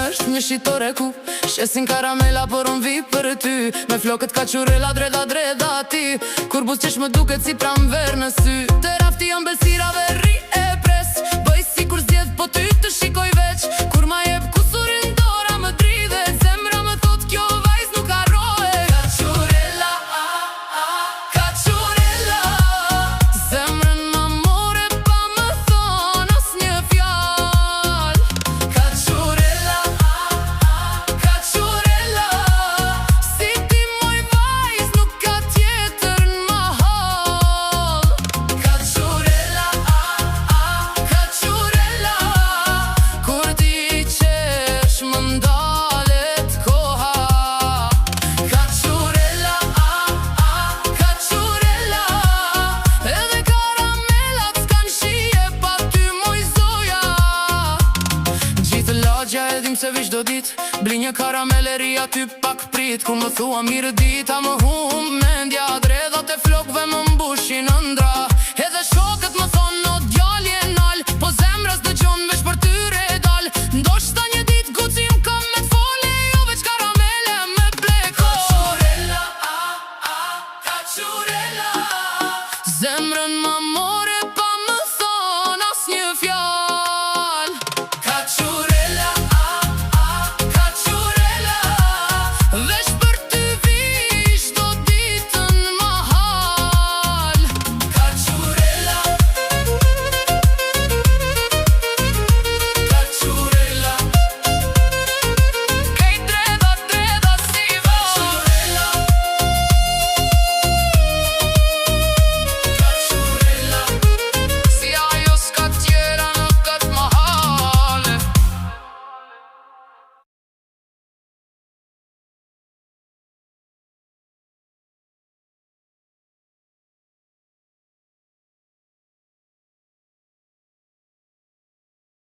është një shitore ku shesin karamela por unë vi për ty. Me flokët kaqurella dreda dreda ti, kur buzqesh më duket si pramver në sy. Të rafti jam besirave rri e pres, bëj si kur zjedh po ty të shikoj veç. Kur ma jep kusurin dora më dridhe, zemra më thot kjo vajz nuk harrohe. Kaqurella, kaqurella, zemrën ma more pa më thon as një fjall. Kaqurella, kaqurella, si ti moj vajz nuk ka tjetër n'mahal. Kaqurella, kaqurella, kur ti qesh më ndalet koha. Kaqurella, kaqurella, edhe karamelat s'kan shije pa ty moj zoja. Gjithë lagja e dim se vish do dit, bli një karameleri aty pak prit. Ku më thua mirë dita më hum mendja, dredhat e flokve më mbushin ëndra.